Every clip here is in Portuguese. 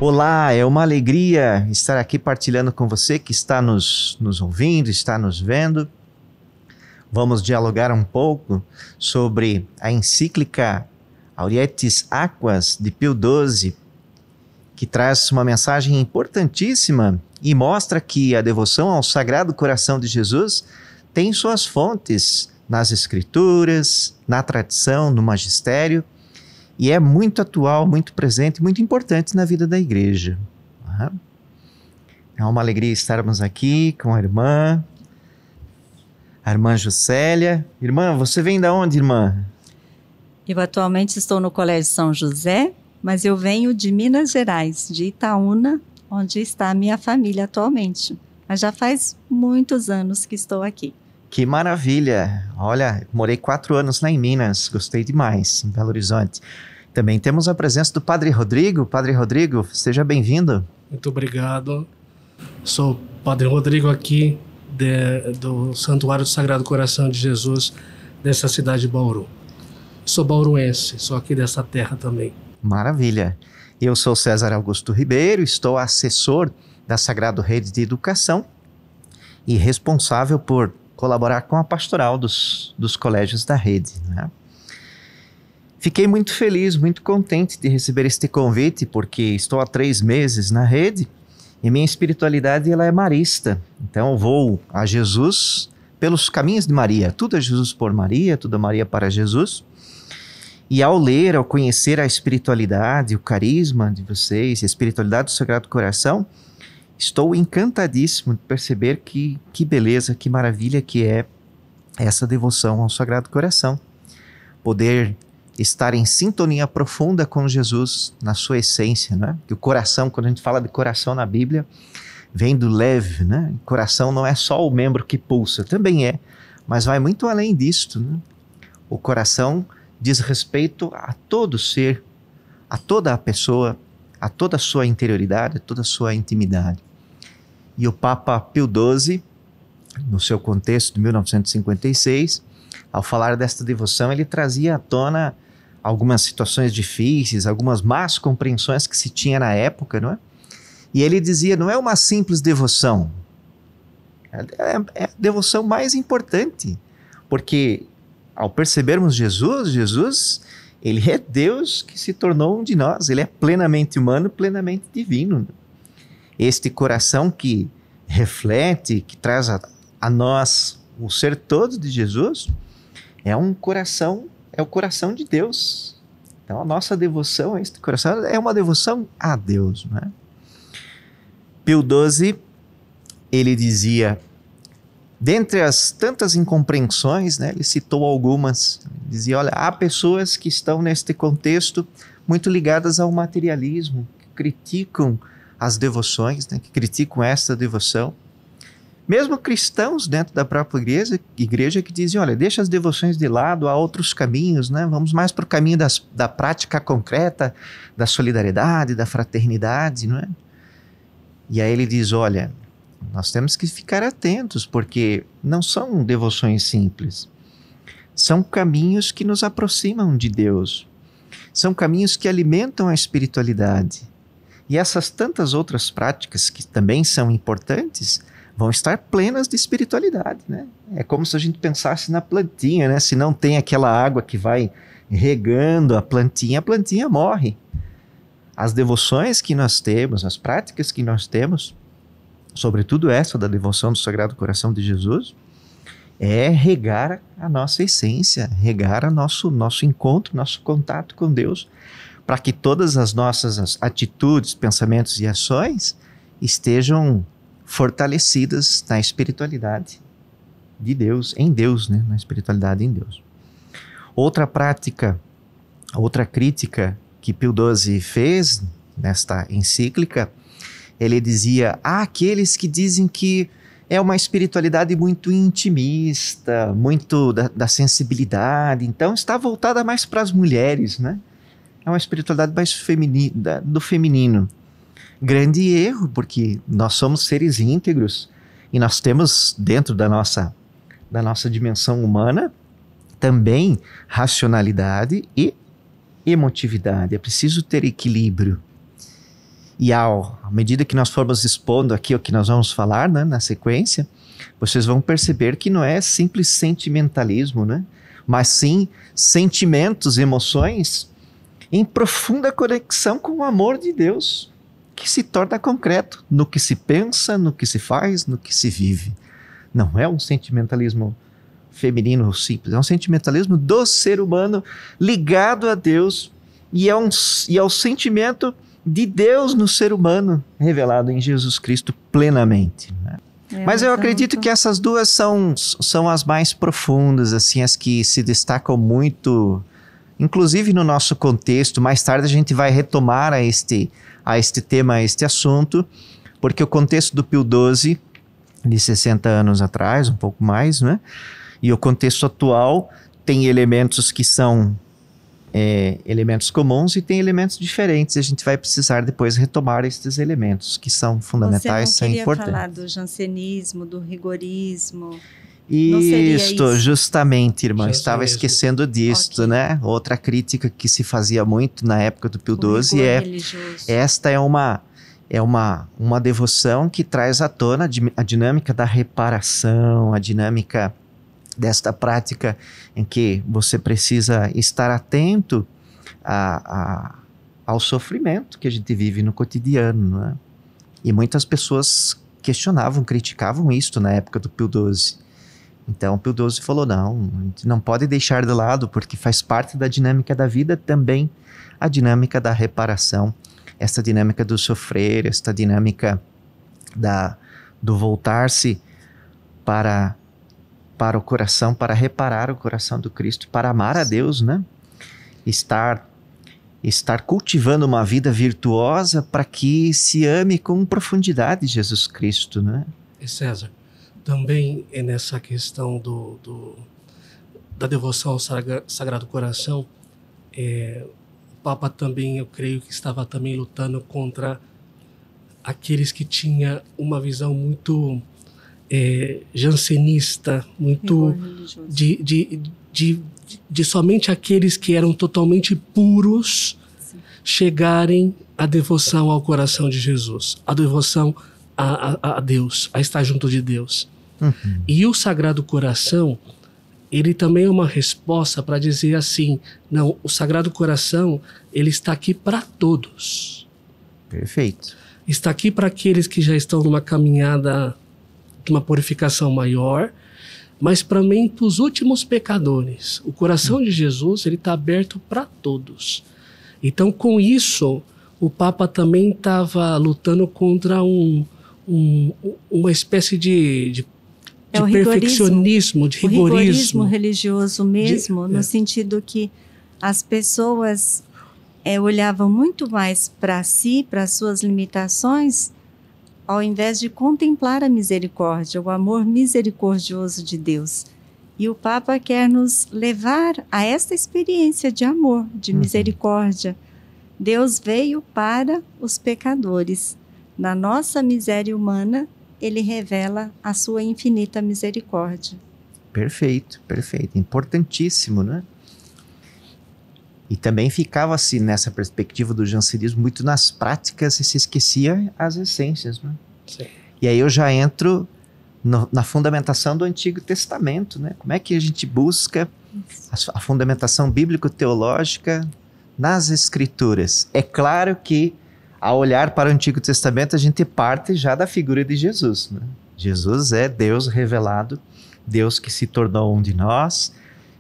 Olá, é uma alegria estar aqui partilhando com você que está nos ouvindo, está nos vendo. Vamos dialogar um pouco sobre a encíclica Aurietis Aquas de Pio XII, que traz uma mensagem importantíssima e mostra que a devoção ao Sagrado Coração de Jesus tem suas fontes nas Escrituras, na tradição, no magistério, e é muito atual, muito presente, muito importante na vida da igreja. É uma alegria estarmos aqui com a irmã Juscelia. Irmã, você vem da onde, irmã? Eu atualmente estou no Colégio São José, mas eu venho de Minas Gerais, de Itaúna, onde está a minha família atualmente. Mas já faz muitos anos que estou aqui. Que maravilha! Olha, morei 4 anos lá em Minas, gostei demais, em Belo Horizonte. Também temos a presença do Padre Rodrigo. Padre Rodrigo, seja bem-vindo. Muito obrigado. Sou o Padre Rodrigo aqui do Santuário do Sagrado Coração de Jesus, dessa cidade de Bauru. Sou bauruense, sou aqui dessa terra também. Maravilha. Eu sou César Augusto Ribeiro, estou assessor da Sagrado Rede de Educação e responsável por colaborar com a pastoral dos colégios da rede, né? Fiquei muito feliz, muito contente de receber este convite, porque estou há 3 meses na rede e minha espiritualidade ela é marista. Então eu vou a Jesus pelos caminhos de Maria. Tudo é Jesus por Maria, tudo é Maria para Jesus. E ao ler, ao conhecer a espiritualidade, o carisma de vocês, a espiritualidade do Sagrado Coração, estou encantadíssimo de perceber que beleza, que maravilha que é essa devoção ao Sagrado Coração. Poder estar em sintonia profunda com Jesus na sua essência, né? Que o coração, quando a gente fala de coração na Bíblia, vem do leve, né? O coração não é só o membro que pulsa, também é, mas vai muito além disto, né? O coração diz respeito a todo ser, a toda a pessoa, a toda a sua interioridade, a toda a sua intimidade. E o Papa Pio XII, no seu contexto de 1956, ao falar desta devoção, ele trazia à tona algumas situações difíceis, algumas más compreensões que se tinha na época, não é? E ele dizia, não é uma simples devoção, é a devoção mais importante, porque ao percebermos Jesus, ele é Deus que se tornou um de nós, ele é plenamente humano, plenamente divino. Este coração que reflete, que traz a nós o ser todo de Jesus, é o coração de Deus. Então a nossa devoção a este coração é uma devoção a Deus, né? Pio XII, ele dizia, dentre as tantas incompreensões, né, ele citou algumas, ele dizia, olha, há pessoas que estão neste contexto muito ligadas ao materialismo, que criticam as devoções, né, que criticam esta devoção. Mesmo cristãos dentro da própria igreja que dizem, olha, deixa as devoções de lado, há outros caminhos, né? Vamos mais para o caminho da prática concreta, da solidariedade, da fraternidade, não é? E aí ele diz, olha, nós temos que ficar atentos, porque não são devoções simples. São caminhos que nos aproximam de Deus. São caminhos que alimentam a espiritualidade. E essas tantas outras práticas que também são importantes vão estar plenas de espiritualidade, né? É como se a gente pensasse na plantinha, né? Se não tem aquela água que vai regando a plantinha morre. As devoções que nós temos, as práticas que nós temos, sobretudo essa da devoção do Sagrado Coração de Jesus, é regar a nossa essência, regar o nosso encontro, nosso contato com Deus, para que todas as nossas atitudes, pensamentos e ações estejam fortalecidas na espiritualidade de Deus, em Deus, né? Na espiritualidade em Deus. Outra prática, outra crítica que Pio XII fez nesta encíclica, ele dizia, há aqueles que dizem que é uma espiritualidade muito intimista, muito da sensibilidade, então está voltada mais para as mulheres, né? É uma espiritualidade mais feminina, do feminino. Grande erro, porque nós somos seres íntegros e nós temos dentro da nossa dimensão humana também racionalidade e emotividade. É preciso ter equilíbrio. E à medida que nós formos expondo aqui o que nós vamos falar, né, na sequência, vocês vão perceber que não é simples sentimentalismo, né? Mas sim sentimentos, emoções em profunda conexão com o amor de Deus, que se torna concreto no que se pensa, no que se faz, no que se vive. Não é um sentimentalismo feminino simples, é um sentimentalismo do ser humano ligado a Deus, e é o sentimento de Deus no ser humano revelado em Jesus Cristo plenamente, né? Mas eu acredito que essas duas são as mais profundas, assim, as que se destacam muito, inclusive no nosso contexto. Mais tarde a gente vai retomar a este tema, a este assunto, porque o contexto do Pio XII, de 60 anos atrás, um pouco mais, né? E o contexto atual tem elementos que são elementos comuns e tem elementos diferentes. A gente vai precisar depois retomar esses elementos que são fundamentais, são importantes. Você não queria falar do jansenismo, do rigorismo? Isto, justamente, irmã, estava esquecendo disto, né? Outra crítica que se fazia muito na época do Pio XII esta é uma devoção que traz à tona a dinâmica da reparação, a dinâmica desta prática em que você precisa estar atento ao sofrimento que a gente vive no cotidiano, né? E muitas pessoas questionavam, criticavam isto na época do Pio XII. Então Pio XII falou, não, a gente não pode deixar de lado, porque faz parte da dinâmica da vida também a dinâmica da reparação, essa dinâmica do sofrer, esta dinâmica do voltar-se para o coração, para reparar o coração do Cristo, para amar a Deus, né? Estar cultivando uma vida virtuosa para que se ame com profundidade Jesus Cristo, né? E César, também é nessa questão da devoção ao Sagrado Coração, o Papa também, eu creio que estava também lutando contra aqueles que tinham uma visão muito jansenista, muito de somente aqueles que eram totalmente puros chegarem à devoção ao coração de Jesus, à devoção a Deus, a estar junto de Deus. Uhum. E o Sagrado Coração, ele também é uma resposta para dizer assim, não, o Sagrado Coração, ele está aqui para todos. Perfeito. Está aqui para aqueles que já estão numa caminhada de uma purificação maior, mas também para os últimos pecadores. O coração de Jesus, ele está aberto para todos. Então, com isso, o Papa também estava lutando contra uma espécie de perfeccionismo, de rigorismo. O rigorismo religioso mesmo, no sentido que as pessoas olhavam muito mais para si, para as suas limitações, ao invés de contemplar a misericórdia, o amor misericordioso de Deus. E o Papa quer nos levar a esta experiência de amor, de misericórdia. Deus veio para os pecadores. Na nossa miséria humana, ele revela a sua infinita misericórdia. Perfeito, perfeito. Importantíssimo, né? E também ficava-se nessa perspectiva do jansenismo muito nas práticas e se esquecia as essências, né? Sim. E aí eu já entro na fundamentação do Antigo Testamento, né? Como é que a gente busca a fundamentação bíblico-teológica nas Escrituras? É claro que ao olhar para o Antigo Testamento a gente parte já da figura de Jesus, né? Jesus é Deus revelado, Deus que se tornou um de nós,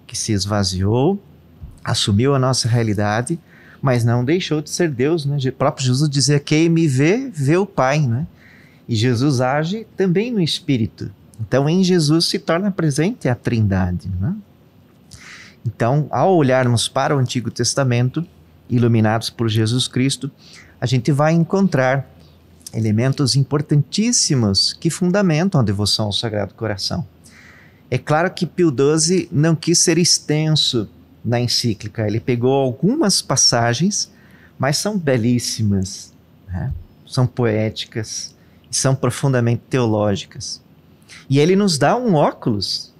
que se esvaziou, assumiu a nossa realidade, mas não deixou de ser Deus, né? O próprio Jesus dizia, quem me vê, vê o Pai, né? E Jesus age também no Espírito. Então, em Jesus se torna presente a Trindade, né? Então, ao olharmos para o Antigo Testamento, iluminados por Jesus Cristo, a gente vai encontrar elementos importantíssimos que fundamentam a devoção ao Sagrado Coração. É claro que Pio XII não quis ser extenso na encíclica. Ele pegou algumas passagens, mas são belíssimas, né? São poéticas, são profundamente teológicas. E ele nos dá um óculos.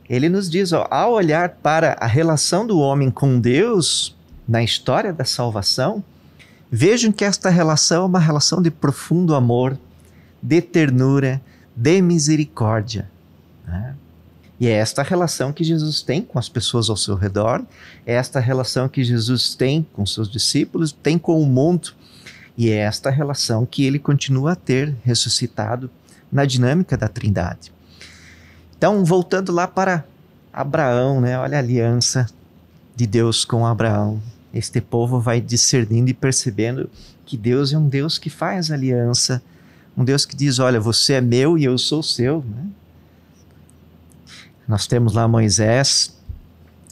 Ele nos diz, ao olhar para a relação do homem com Deus na história da salvação, Vejam que esta relação é uma relação de profundo amor, de ternura, de misericórdia, né? E é esta relação que Jesus tem com as pessoas ao seu redor, é esta relação que Jesus tem com seus discípulos, tem com o mundo, e é esta relação que ele continua a ter ressuscitado na dinâmica da Trindade. Então, voltando lá para Abraão, né? Olha a aliança de Deus com Abraão. Este povo vai discernindo e percebendo que Deus é um Deus que faz aliança, um Deus que diz, olha, você é meu e eu sou seu, né? Nós temos lá Moisés,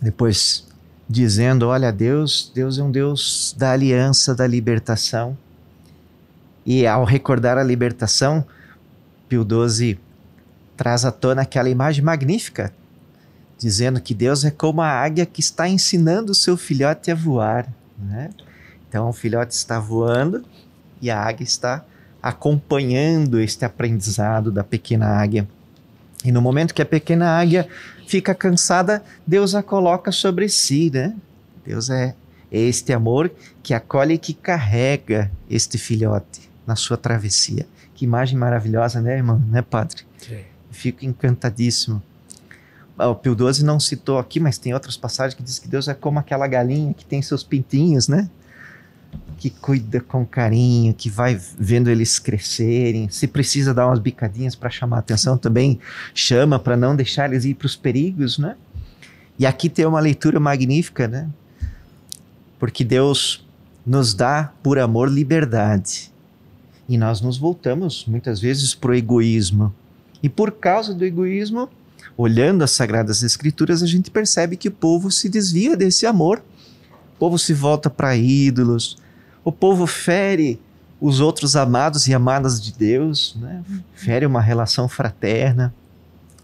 depois dizendo, olha, Deus é um Deus da aliança, da libertação. E ao recordar a libertação, Pio XII traz à tona aquela imagem magnífica, dizendo que Deus é como a águia que está ensinando o seu filhote a voar, né? Então o filhote está voando e a águia está acompanhando este aprendizado da pequena águia. E no momento que a pequena águia fica cansada, Deus a coloca sobre si, né? Deus é este amor que acolhe e que carrega este filhote na sua travessia. Que imagem maravilhosa, né, irmão? Né, padre? Sim. Fico encantadíssimo. O Pio XII não citou aqui, mas tem outras passagens que diz que Deus é como aquela galinha que tem seus pintinhos, né? Que cuida com carinho, que vai vendo eles crescerem. Se precisa dar umas bicadinhas para chamar a atenção, também chama para não deixar eles ir para os perigos, né? E aqui tem uma leitura magnífica, né? Porque Deus nos dá, por amor, liberdade. E nós nos voltamos, muitas vezes, para o egoísmo. E por causa do egoísmo, olhando as Sagradas Escrituras, a gente percebe que o povo se desvia desse amor. O povo se volta para ídolos. O povo fere os outros amados e amadas de Deus, né? Fere uma relação fraterna.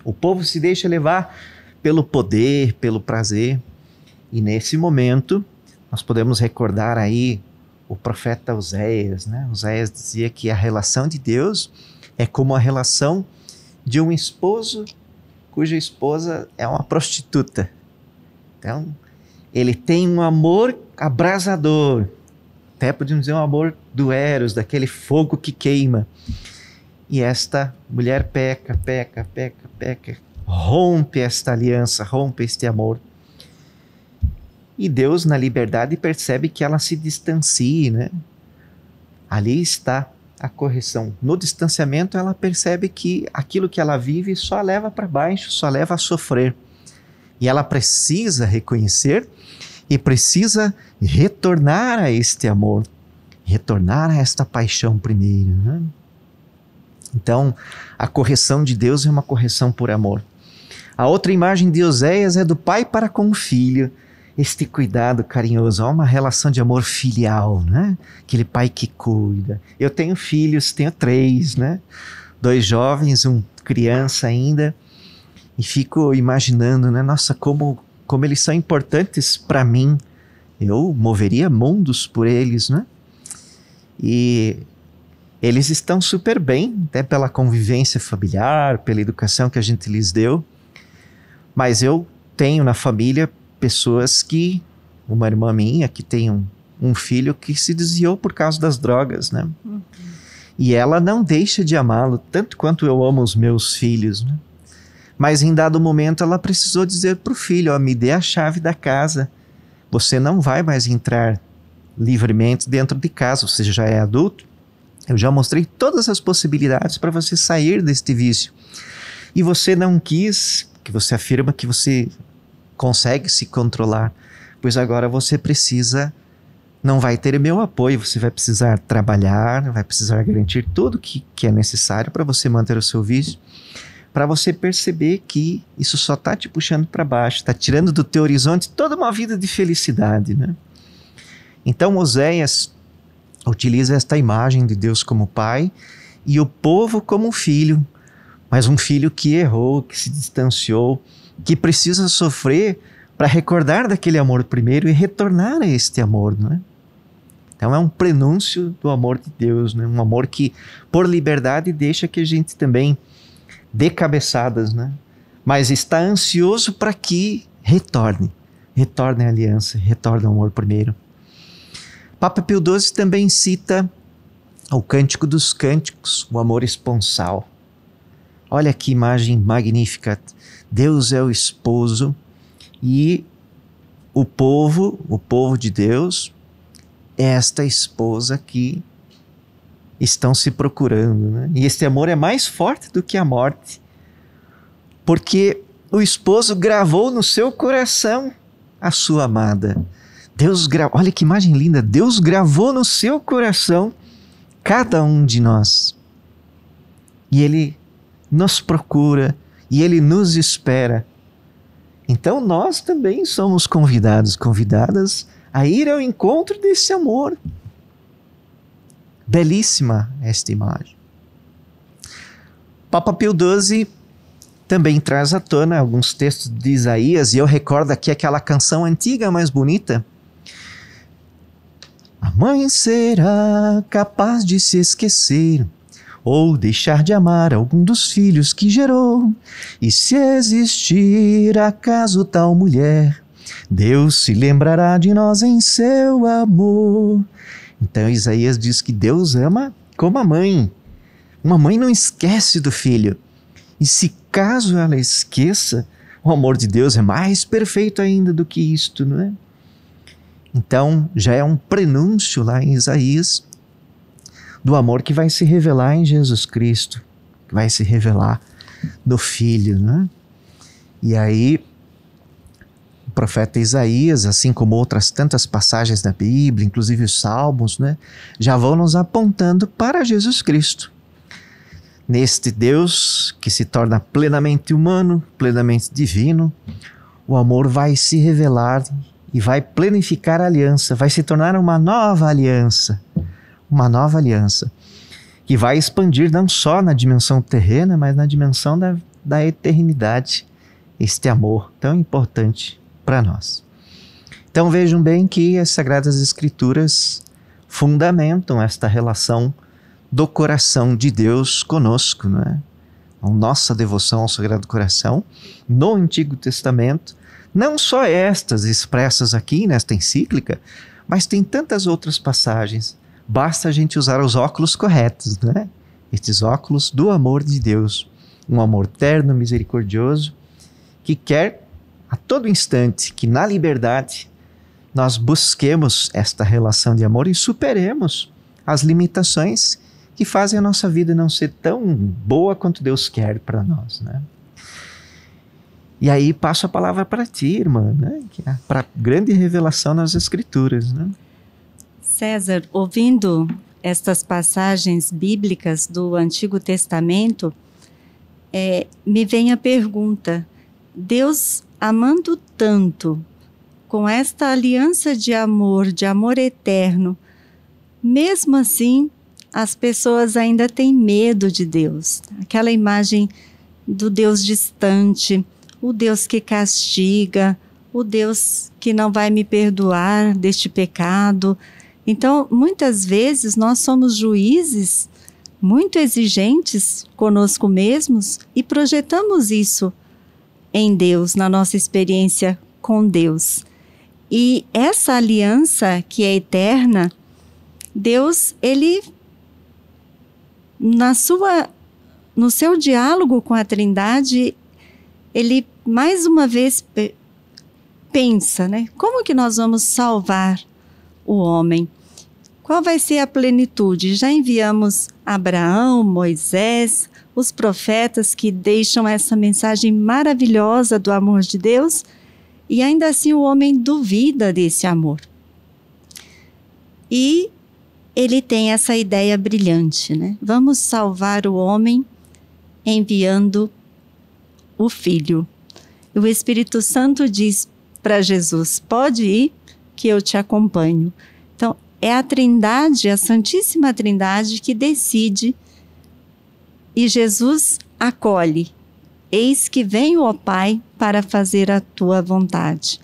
O povo se deixa levar pelo poder, pelo prazer. E nesse momento, nós podemos recordar aí o profeta Oséias, né? Oséias dizia que a relação de Deus é como a relação de um esposo cuja esposa é uma prostituta. Então, ele tem um amor abrasador, até podemos dizer um amor do Eros, daquele fogo que queima. E esta mulher peca, rompe esta aliança, rompe este amor. E Deus, na liberdade, percebe que ela se distancia, né? Ali está a correção. No distanciamento, ela percebe que aquilo que ela vive só a leva para baixo, só leva a sofrer. E ela precisa reconhecer e precisa retornar a este amor, retornar a esta paixão primeiro, né? Então, a correção de Deus é uma correção por amor. A outra imagem de Oséias é do pai para com o filho. Este cuidado carinhoso, há uma relação de amor filial, né? Aquele pai que cuida. Eu tenho filhos, tenho 3, né? 2 jovens, um criança ainda. E fico imaginando, né? Nossa, como eles são importantes para mim. Eu moveria mundos por eles, né? E eles estão super bem, até pela convivência familiar, pela educação que a gente lhes deu. Mas eu tenho na família pessoas que, uma irmã minha que tem um filho que se desviou por causa das drogas, né? E ela não deixa de amá-lo, tanto quanto eu amo os meus filhos, né? Mas em dado momento ela precisou dizer para o filho, ó, me dê a chave da casa, você não vai mais entrar livremente dentro de casa, você já é adulto, eu já mostrei todas as possibilidades para você sair deste vício. E você não quis, que você afirma que você consegue se controlar, pois agora você precisa, não vai ter meu apoio, você vai precisar trabalhar, vai precisar garantir tudo que é necessário para você manter o seu vício, para você perceber que isso só está te puxando para baixo, está tirando do teu horizonte toda uma vida de felicidade, né? Então Oséias utiliza esta imagem de Deus como pai e o povo como filho, mas um filho que errou, que se distanciou, que precisa sofrer para recordar daquele amor primeiro e retornar a este amor, não é? Então é um prenúncio do amor de Deus, né? Um amor que por liberdade deixa que a gente também dê cabeçadas, né? Mas está ansioso para que retorne a aliança, retorne o amor primeiro. Papa Pio XII também cita o Cântico dos Cânticos, o amor esponsal. Olha que imagem magnífica. Deus é o esposo e o povo de Deus é esta esposa que estão se procurando, né? E este amor é mais forte do que a morte, porque o esposo gravou no seu coração a sua amada. Olha que imagem linda, Deus gravou no seu coração cada um de nós. E Ele nos procura, e Ele nos espera. Então nós também somos convidadas a ir ao encontro desse amor. Belíssima esta imagem. Papa Pio XII também traz à tona alguns textos de Isaías, e eu recordo aqui aquela canção antiga, mais bonita. A mãe será capaz de se esquecer ou deixar de amar algum dos filhos que gerou, e se existir acaso tal mulher, Deus se lembrará de nós em seu amor. Então Isaías diz que Deus ama como a mãe. Uma mãe não esquece do filho. E se caso ela esqueça, o amor de Deus é mais perfeito ainda do que isto, não é? Então já é um prenúncio lá em Isaías do amor que vai se revelar em Jesus Cristo, que vai se revelar no Filho, né? E aí o profeta Isaías, assim como outras tantas passagens da Bíblia, inclusive os Salmos, né, já vão nos apontando para Jesus Cristo. Neste Deus que se torna plenamente humano, plenamente divino, o amor vai se revelar e vai planificar a aliança, vai se tornar uma nova aliança que vai expandir não só na dimensão terrena, mas na dimensão da eternidade, este amor tão importante para nós. Então vejam bem que as Sagradas Escrituras fundamentam esta relação do coração de Deus conosco, não é? A nossa devoção ao Sagrado Coração no Antigo Testamento, não só estas expressas aqui nesta encíclica, mas tem tantas outras passagens. Basta a gente usar os óculos corretos, né? Estes óculos do amor de Deus, um amor terno, misericordioso, que quer a todo instante que na liberdade nós busquemos esta relação de amor e superemos as limitações que fazem a nossa vida não ser tão boa quanto Deus quer para nós, né? E aí passo a palavra para ti, irmã, né? Para a grande revelação nas Escrituras, né? César, ouvindo estas passagens bíblicas do Antigo Testamento, me vem a pergunta: Deus amando tanto, com esta aliança de amor eterno, mesmo assim, as pessoas ainda têm medo de Deus. Aquela imagem do Deus distante, o Deus que castiga, o Deus que não vai me perdoar deste pecado. Então, muitas vezes nós somos juízes muito exigentes conosco mesmos e projetamos isso em Deus, na nossa experiência com Deus. E essa aliança que é eterna, Deus, Ele, no seu diálogo com a Trindade, Ele mais uma vez pensa, né? Como que nós vamos salvar o homem? Qual vai ser a plenitude? Já enviamos Abraão, Moisés, os profetas que deixam essa mensagem maravilhosa do amor de Deus, e ainda assim o homem duvida desse amor. E ele tem essa ideia brilhante, né? Vamos salvar o homem enviando o Filho. E o Espírito Santo diz para Jesus: pode ir que eu te acompanho. Então, é a Trindade, a Santíssima Trindade, que decide, e Jesus acolhe. Eis que venho, ó Pai, para fazer a tua vontade.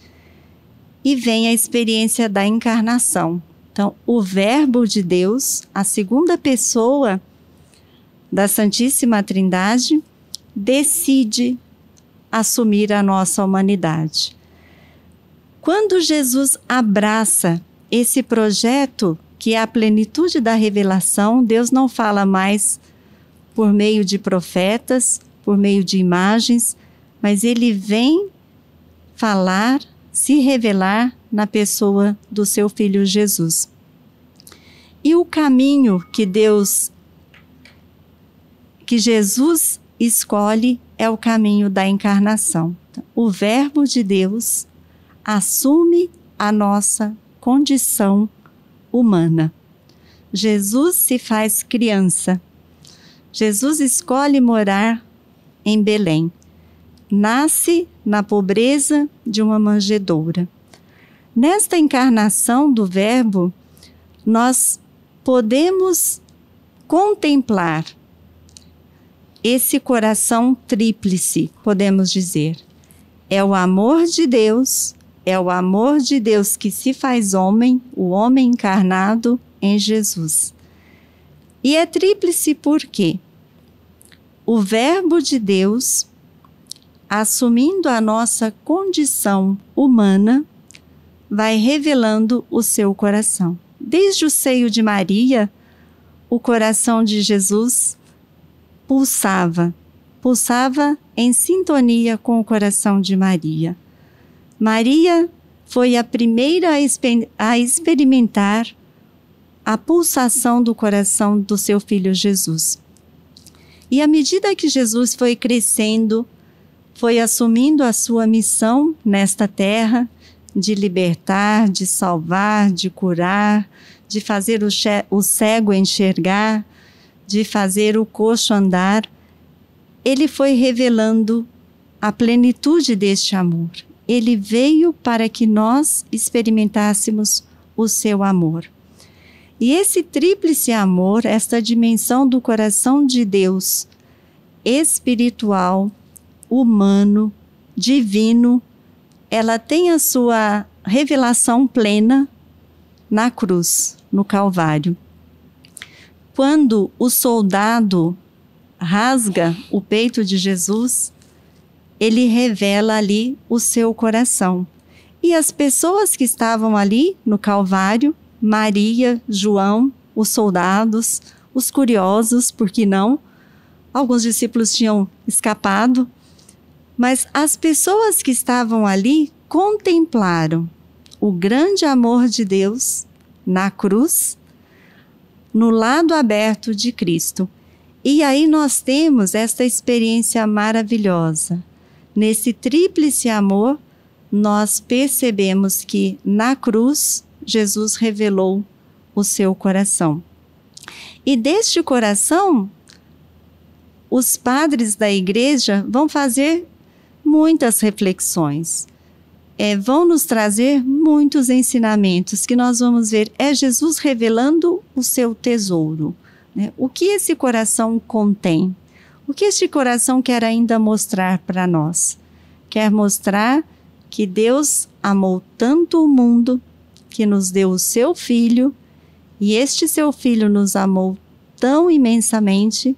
E vem a experiência da encarnação. Então, o Verbo de Deus, a segunda pessoa da Santíssima Trindade, decide assumir a nossa humanidade. Quando Jesus abraça esse projeto, que é a plenitude da revelação, Deus não fala mais por meio de profetas, por meio de imagens, mas Ele vem falar, se revelar na pessoa do seu Filho Jesus. E o caminho que Jesus escolhe é o caminho da encarnação. O Verbo de Deus assume a nossa condição humana. Jesus se faz criança. Jesus escolhe morar em Belém. Nasce na pobreza de uma manjedoura. Nesta encarnação do Verbo, nós podemos contemplar esse coração tríplice, podemos dizer. É o amor de Deus, que se faz homem, o homem encarnado em Jesus. E é tríplice por quê? O Verbo de Deus, assumindo a nossa condição humana, vai revelando o seu coração. Desde o seio de Maria, o coração de Jesus pulsava em sintonia com o coração de Maria. Maria foi a primeira a experimentar a pulsação do coração do seu Filho Jesus. E à medida que Jesus foi crescendo, foi assumindo a sua missão nesta terra, de libertar, de salvar, de curar, de fazer o cego enxergar, de fazer o coxo andar, ele foi revelando a plenitude deste amor. Ele veio para que nós experimentássemos o seu amor. E esse tríplice amor, esta dimensão do coração de Deus, espiritual, humano, divino, ela tem a sua revelação plena na cruz, no Calvário. Quando o soldado rasga o peito de Jesus, ele revela ali o seu coração. E as pessoas que estavam ali no Calvário, Maria, João, os soldados, os curiosos, por que não? Alguns discípulos tinham escapado, mas as pessoas que estavam ali contemplaram o grande amor de Deus na cruz, no lado aberto de Cristo. E aí nós temos esta experiência maravilhosa. Nesse tríplice amor, nós percebemos que na cruz, Jesus revelou o seu coração. E deste coração, os padres da igreja vão fazer muitas reflexões. Vão nos trazer muitos ensinamentos que nós vamos ver. É Jesus revelando o seu tesouro. Né? O que esse coração contém? O que este coração quer ainda mostrar para nós? Quer mostrar que Deus amou tanto o mundo que nos deu o seu Filho, e este seu Filho nos amou tão imensamente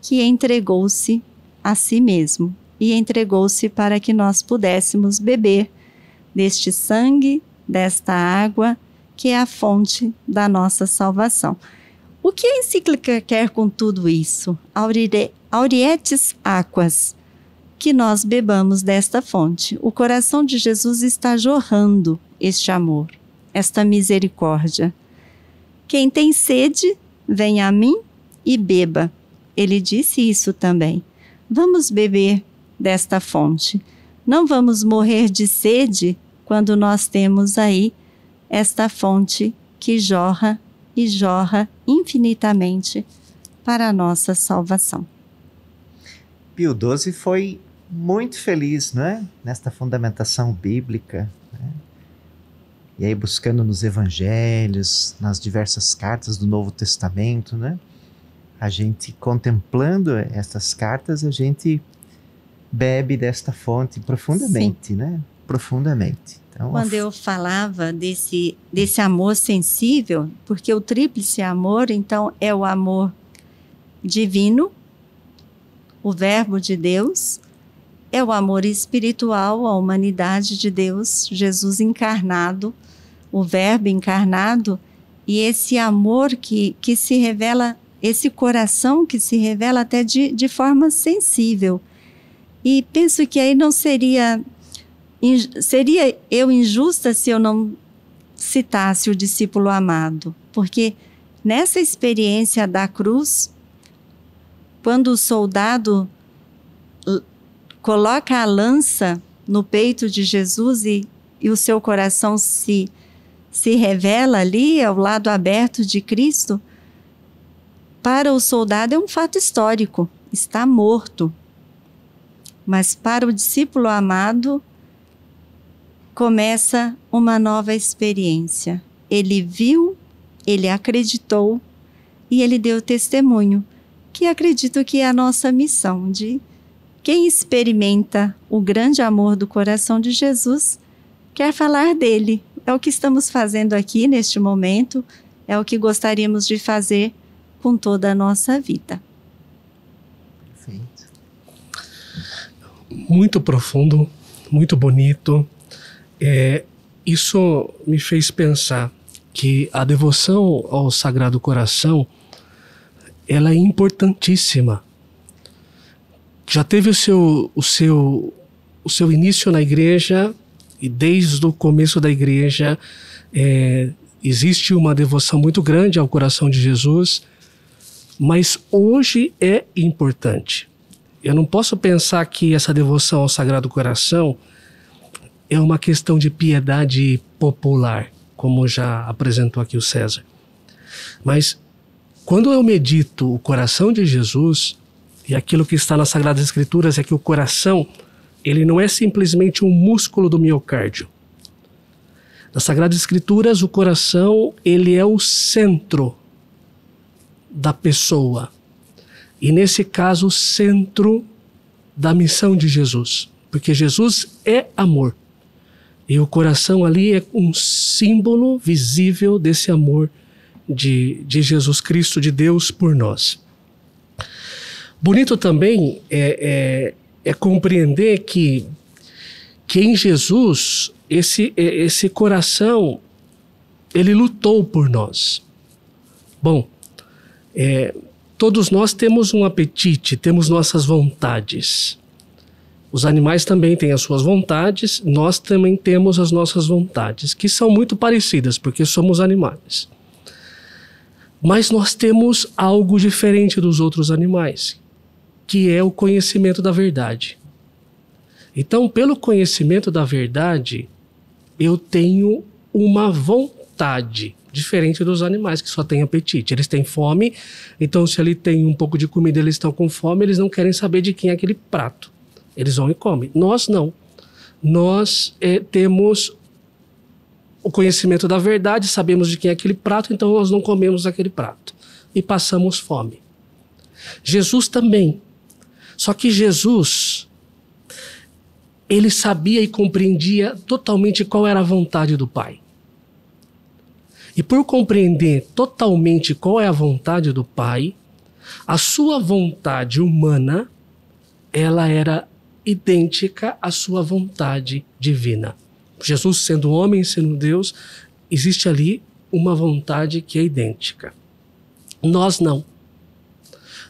que entregou-se a si mesmo e entregou-se para que nós pudéssemos beber deste sangue, desta água, que é a fonte da nossa salvação. O que a encíclica quer com tudo isso? Aurietis aquas, que nós bebamos desta fonte. O coração de Jesus está jorrando este amor, esta misericórdia. Quem tem sede, venha a mim e beba. Ele disse isso também. Vamos beber desta fonte. Não vamos morrer de sede quando nós temos aí esta fonte que jorra e jorra infinitamente para a nossa salvação. Pio XII foi muito feliz, não é? Nesta fundamentação bíblica, né? E aí buscando nos evangelhos, nas diversas cartas do Novo Testamento, né? A gente contemplando essas cartas, a gente bebe desta fonte profundamente, sim, né? Profundamente. Então, quando eu falava desse amor sensível, porque o tríplice amor, então, é o amor divino, o Verbo de Deus, é o amor espiritual, a humanidade de Deus, Jesus encarnado, o Verbo encarnado, e esse amor que se revela, esse coração que se revela até de forma sensível. E penso que aí não seria eu injusta se eu não citasse o discípulo amado, porque nessa experiência da cruz, quando o soldado coloca a lança no peito de Jesus e o seu coração se revela ali ao lado aberto de Cristo, para o soldado é um fato histórico, está morto. Mas para o discípulo amado, começa uma nova experiência. Ele viu, ele acreditou e ele deu testemunho, que acredito que é a nossa missão de quem experimenta o grande amor do coração de Jesus, quer falar dele. É o que estamos fazendo aqui neste momento, é o que gostaríamos de fazer com toda a nossa vida. Perfeito. Muito profundo, muito bonito. Isso me fez pensar que a devoção ao Sagrado Coração, ela é importantíssima. Já teve o seu início na igreja, e desde o começo da igreja existe uma devoção muito grande ao coração de Jesus, mas hoje é importante. Eu não posso pensar que essa devoção ao Sagrado Coração é uma questão de piedade popular, como já apresentou aqui o César. Mas quando eu medito o coração de Jesus, e aquilo que está nas Sagradas Escrituras é que o coração, ele não é simplesmente um músculo do miocárdio. Nas Sagradas Escrituras, o coração, ele é o centro da pessoa. E nesse caso, o centro da missão de Jesus. Porque Jesus é amor. E o coração ali é um símbolo visível desse amor de Jesus Cristo, de Deus por nós. Bonito também é compreender que em Jesus, esse coração, ele lutou por nós. Bom, todos nós temos um apetite, temos nossas vontades. Os animais também têm as suas vontades, nós também temos as nossas vontades, que são muito parecidas, porque somos animais. Mas nós temos algo diferente dos outros animais, que é o conhecimento da verdade. Então, pelo conhecimento da verdade, eu tenho uma vontade diferente dos animais, que só têm apetite. Eles têm fome, então se ali tem um pouco de comida, eles estão com fome, eles não querem saber de quem é aquele prato. Eles vão e comem. Nós não. Nós temos o conhecimento da verdade, sabemos de quem é aquele prato, então nós não comemos aquele prato. E passamos fome. Jesus também. Só que Jesus, ele sabia e compreendia totalmente qual era a vontade do Pai. E por compreender totalmente qual é a vontade do Pai, a sua vontade humana, ela era idêntica à sua vontade divina. Jesus, sendo homem, sendo Deus, existe ali uma vontade que é idêntica. Nós não.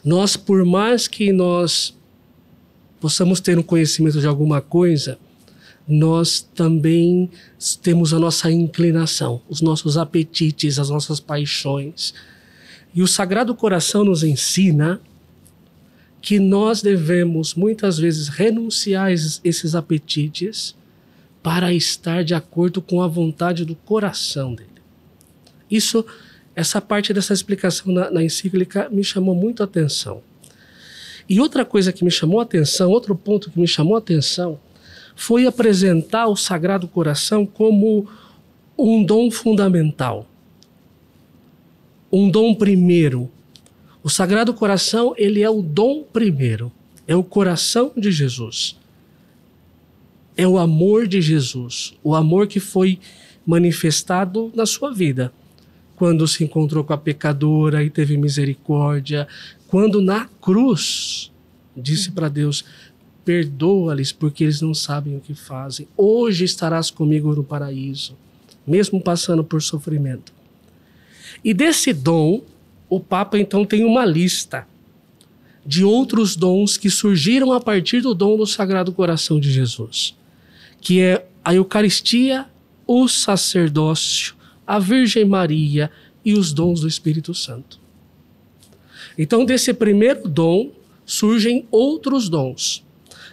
Nós, por mais que nós possamos ter um conhecimento de alguma coisa, nós também temos a nossa inclinação, os nossos apetites, as nossas paixões. E o Sagrado Coração nos ensina que nós devemos, muitas vezes, renunciar a esses apetites para estar de acordo com a vontade do coração dele. Essa parte dessa explicação na encíclica me chamou muito a atenção. E outra coisa que me chamou a atenção, outro ponto que me chamou a atenção, foi apresentar o Sagrado Coração como um dom fundamental. Um dom primeiro. O Sagrado Coração, ele é o dom primeiro. É o coração de Jesus. É o amor de Jesus. O amor que foi manifestado na sua vida. Quando se encontrou com a pecadora e teve misericórdia. Quando na cruz disse para Deus: perdoa-lhes porque eles não sabem o que fazem. Hoje estarás comigo no paraíso. mesmo passando por sofrimento. E desse dom, o Papa então tem uma lista de outros dons que surgiram a partir do dom do Sagrado Coração de Jesus, que é a Eucaristia, o sacerdócio, a Virgem Maria e os dons do Espírito Santo. Então, desse primeiro dom, surgem outros dons.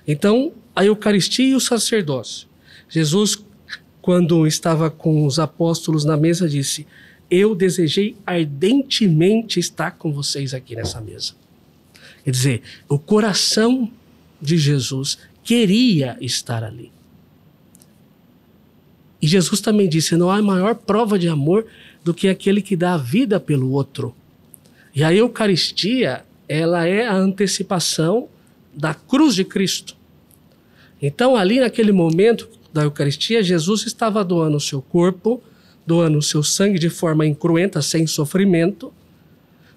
Então, a Eucaristia e o sacerdócio. Jesus, quando estava com os apóstolos na mesa, disse: eu desejei ardentemente estar com vocês aqui nessa mesa. Quer dizer, o coração de Jesus queria estar ali. E Jesus também disse: não há maior prova de amor do que aquele que dá a vida pelo outro. E a Eucaristia, ela é a antecipação da cruz de Cristo. Então, ali naquele momento da Eucaristia, Jesus estava doando o seu corpo, doando o seu sangue de forma incruenta, sem sofrimento,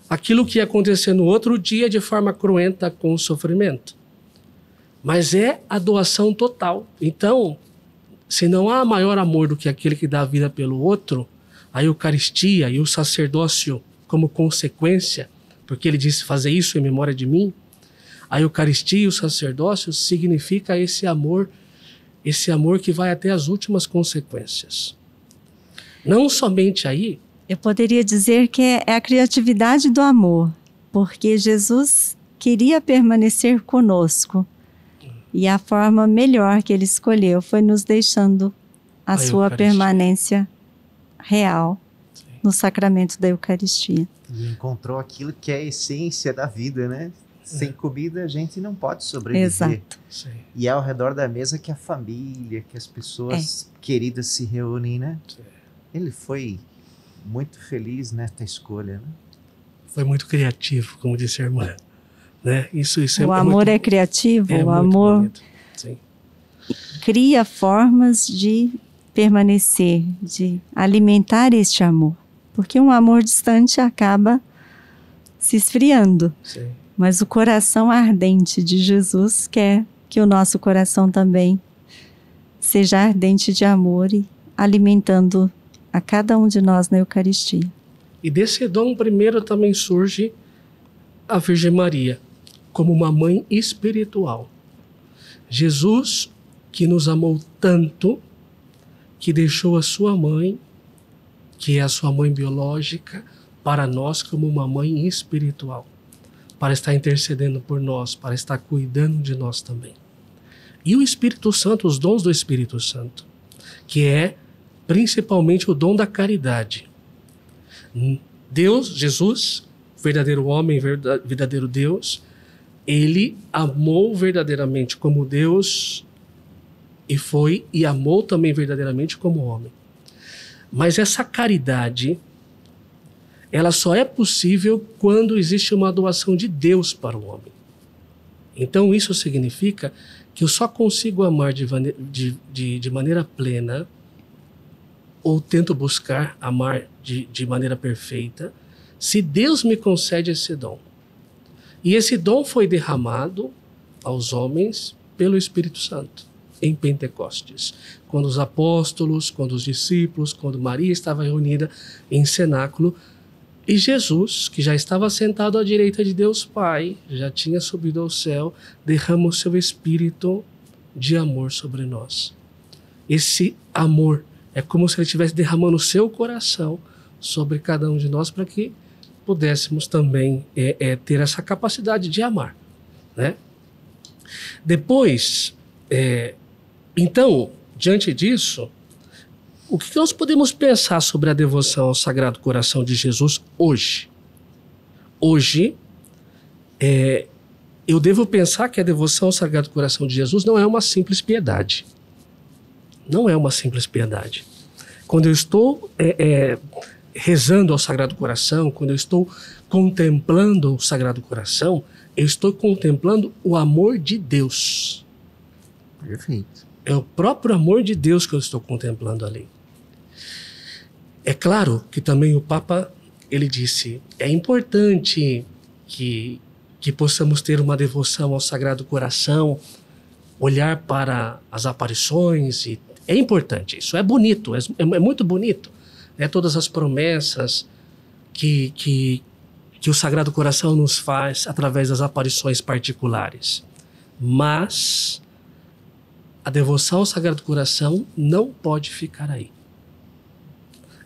aquilo que ia acontecer no outro dia de forma cruenta com o sofrimento. Mas é a doação total. Então, se não há maior amor do que aquele que dá a vida pelo outro, a Eucaristia e o sacerdócio como consequência, porque ele disse: fazer isso em memória de mim, a Eucaristia e o sacerdócio significa esse amor que vai até as últimas consequências. Não somente aí. Eu poderia dizer que é a criatividade do amor, porque Jesus queria permanecer conosco. E a forma melhor que ele escolheu foi nos deixando a sua Eucaristia. Permanência real. Sim. No sacramento da Eucaristia. E encontrou aquilo que é a essência da vida, né? Sem comida a gente não pode sobreviver. Exato. Sim. E é ao redor da mesa que a família, que as pessoas queridas se reúnem, né? Sim. Ele foi muito feliz nesta escolha, né? Foi muito criativo, como disse a irmã. Né? Isso o amor é criativo, o amor cria formas de permanecer, de alimentar este amor. Porque um amor distante acaba se esfriando. Sim. Mas o coração ardente de Jesus quer que o nosso coração também seja ardente de amor e alimentando a cada um de nós na Eucaristia. E desse dom primeiro também surge a Virgem Maria, como uma mãe espiritual. Jesus, que nos amou tanto, que deixou a sua mãe, que é a sua mãe biológica, para nós como uma mãe espiritual, para estar intercedendo por nós, para estar cuidando de nós também. E o Espírito Santo, os dons do Espírito Santo, que é principalmente o dom da caridade. Deus, Jesus, verdadeiro homem, verdadeiro Deus, ele amou verdadeiramente como Deus e amou também verdadeiramente como homem. Mas essa caridade, ela só é possível quando existe uma doação de Deus para o homem. Então isso significa que eu só consigo amar de maneira plena, ou tento buscar amar de maneira perfeita, se Deus me concede esse dom. E esse dom foi derramado aos homens pelo Espírito Santo em Pentecostes. Quando os apóstolos, quando os discípulos, quando Maria estava reunida em cenáculo, e Jesus, que já estava sentado à direita de Deus Pai, já tinha subido ao céu, derrama o seu Espírito de amor sobre nós. Esse amor é como se ele estivesse derramando o seu coração sobre cada um de nós para que pudéssemos também ter essa capacidade de amar, né? Depois, então, diante disso, o que nós podemos pensar sobre a devoção ao Sagrado Coração de Jesus hoje? Hoje, eu devo pensar que a devoção ao Sagrado Coração de Jesus não é uma simples piedade. Não é uma simples piedade. Quando eu estou rezando ao Sagrado Coração, quando eu estou contemplando o Sagrado Coração, eu estou contemplando o amor de Deus. Perfeito. É o próprio amor de Deus que eu estou contemplando ali. É claro que também o Papa, ele disse, é importante que possamos ter uma devoção ao Sagrado Coração, olhar para as aparições, e É importante isso, é bonito, é muito bonito. Todas as promessas que o Sagrado Coração nos faz através das aparições particulares. Mas a devoção ao Sagrado Coração não pode ficar aí.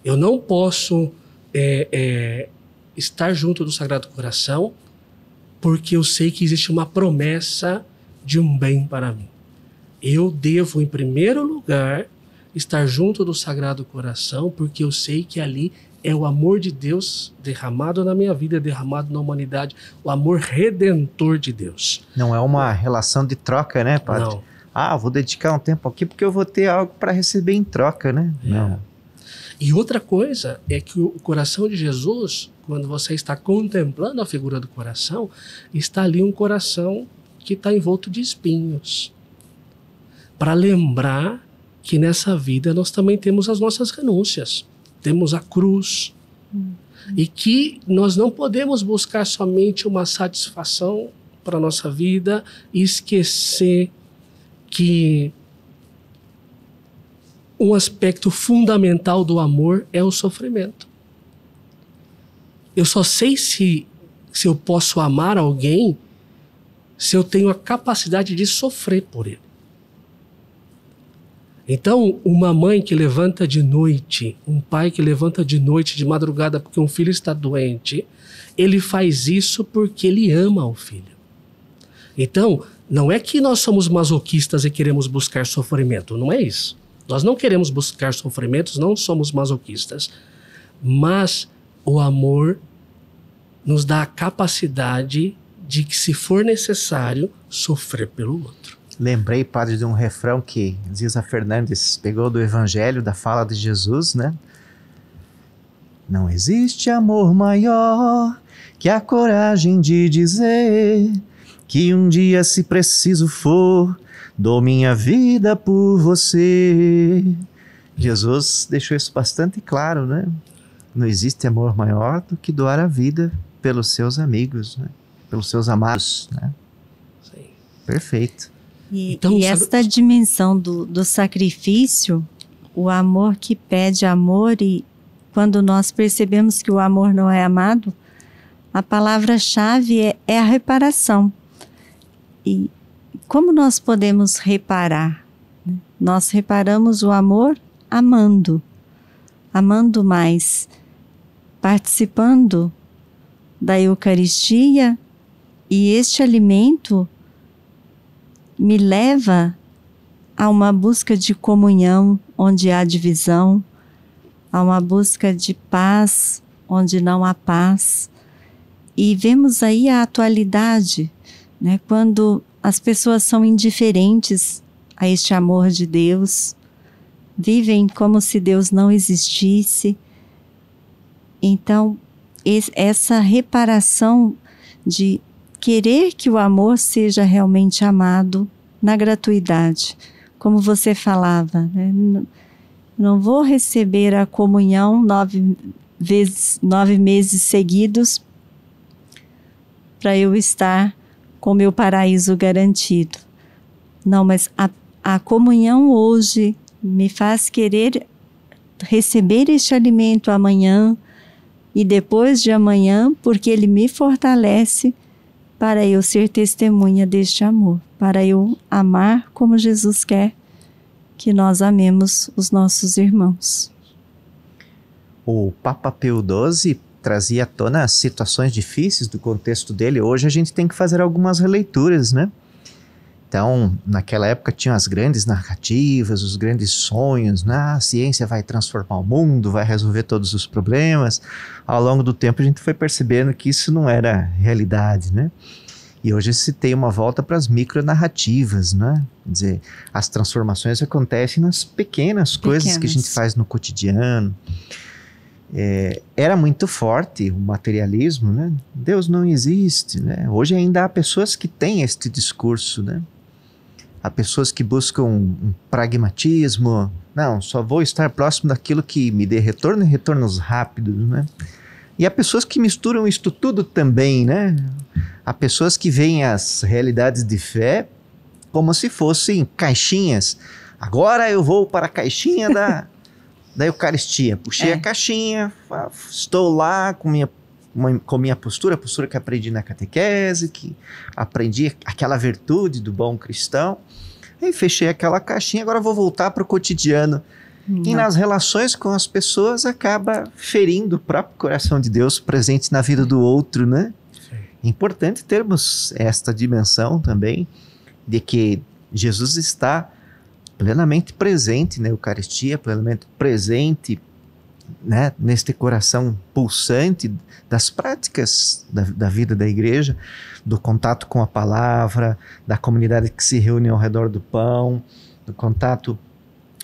Eu não posso estar junto do Sagrado Coração porque eu sei que existe uma promessa de um bem para mim. Eu devo, em primeiro lugar, estar junto do Sagrado Coração porque eu sei que ali é o amor de Deus derramado na minha vida, derramado na humanidade, o amor redentor de Deus. Não é uma relação de troca, né, padre? Não. Vou dedicar um tempo aqui porque eu vou ter algo para receber em troca, né? Não. E outra coisa é que o coração de Jesus, quando você está contemplando a figura do coração, está ali um coração que está envolto de espinhos. Para lembrar que nessa vida nós também temos as nossas renúncias. Temos a cruz. E que nós não podemos buscar somente uma satisfação para a nossa vida e esquecer que um aspecto fundamental do amor é o sofrimento. Eu só sei se eu posso amar alguém se eu tenho a capacidade de sofrer por ele. Então, uma mãe que levanta de noite, um pai que levanta de noite, de madrugada, porque um filho está doente, ele faz isso porque ele ama o filho. Então, não é que nós somos masoquistas e queremos buscar sofrimento, não é isso. Nós não queremos buscar sofrimentos, não somos masoquistas. Mas o amor nos dá a capacidade de que, se for necessário, sofrer pelo outro. Lembrei, padre, de um refrão que Ziza Fernandes pegou do Evangelho, da fala de Jesus, né? Não existe amor maior que a coragem de dizer que um dia, se preciso for, dou minha vida por você. Jesus deixou isso bastante claro, né? Não existe amor maior do que doar a vida pelos seus amigos, né? Pelos seus amados, né? Sim. Perfeito. Então, esta dimensão do sacrifício, o amor que pede amor, e quando nós percebemos que o amor não é amado, a palavra-chave é a reparação. E como nós podemos reparar? Nós reparamos o amor amando mais, participando da Eucaristia, e este alimento me leva a uma busca de comunhão onde há divisão, a uma busca de paz onde não há paz. E vemos aí a atualidade, né, quando as pessoas são indiferentes a este amor de Deus, vivem como se Deus não existisse. Então, essa reparação de querer que o amor seja realmente amado na gratuidade, como você falava, né? Não vou receber a comunhão 9 meses seguidos para eu estar com meu paraíso garantido. Não, mas a comunhão hoje me faz querer receber este alimento amanhã e depois de amanhã, porque ele me fortalece para eu ser testemunha deste amor, para eu amar como Jesus quer que nós amemos os nossos irmãos. O Papa Pio XII trazia à tona situações difíceis do contexto dele. Hoje a gente tem que fazer algumas releituras, né? Então, naquela época tinham as grandes narrativas, os grandes sonhos, né? A ciência vai transformar o mundo, vai resolver todos os problemas. Ao longo do tempo a gente foi percebendo que isso não era realidade, né? E hoje se tem uma volta para as micronarrativas, né? Quer dizer, as transformações acontecem nas pequenas coisas que a gente faz no cotidiano. Era muito forte o materialismo, né? Deus não existe, né? Hoje ainda há pessoas que têm este discurso, né? Há pessoas que buscam um pragmatismo. Não, só vou estar próximo daquilo que me dê retorno e retornos rápidos, né? E há pessoas que misturam isto tudo também, né? Há pessoas que veem as realidades de fé como se fossem caixinhas agora eu vou para a caixinha da Eucaristia. Puxei a caixinha, estou lá com minha postura, a postura que aprendi na catequese, que aprendi aquela virtude do bom cristão. Aí fechei aquela caixinha, agora vou voltar para o cotidiano. E nas relações com as pessoas acaba ferindo o próprio coração de Deus presente na vida do outro, né? Sim. É importante termos esta dimensão também de que Jesus está plenamente presente na Eucaristia, plenamente presente, né, neste coração pulsante das práticas da vida da igreja, do contato com a palavra, da comunidade que se reúne ao redor do pão, do contato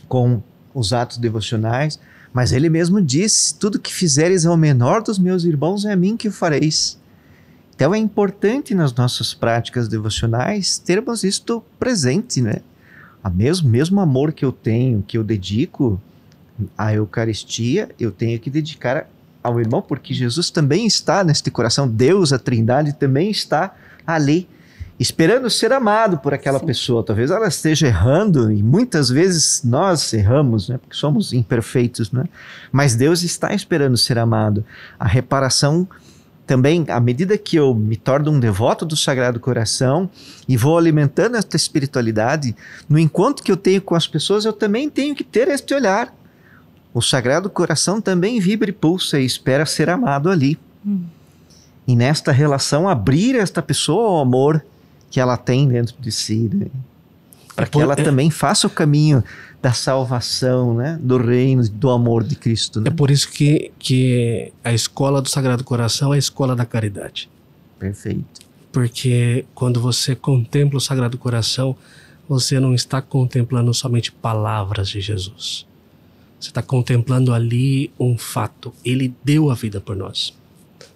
com os atos devocionais, mas ele mesmo diz: tudo que fizeres ao menor dos meus irmãos é a mim que o fareis. Então é importante nas nossas práticas devocionais termos isto presente, né? O mesmo amor que eu tenho, que eu dedico à Eucaristia, eu tenho que dedicar ao irmão, porque Jesus também está neste coração, Deus, a Trindade, também está ali, esperando ser amado por aquela pessoa. Talvez ela esteja errando, e muitas vezes nós erramos, né? Porque somos imperfeitos, né? Mas Deus está esperando ser amado. A reparação também, à medida que eu me torno um devoto do Sagrado Coração e vou alimentando esta espiritualidade, no encontro que eu tenho com as pessoas, eu também tenho que ter este olhar. O Sagrado Coração também vibra e pulsa e espera ser amado ali. E nesta relação, abrir esta pessoa ao amor que ela tem dentro de si, né? Para que ela também faça o caminho da salvação, né? Do reino, do amor de Cristo, né? É por isso que a escola do Sagrado Coração é a escola da caridade. Perfeito. Porque quando você contempla o Sagrado Coração, você não está contemplando somente palavras de Jesus. Você está contemplando ali um fato. Ele deu a vida por nós.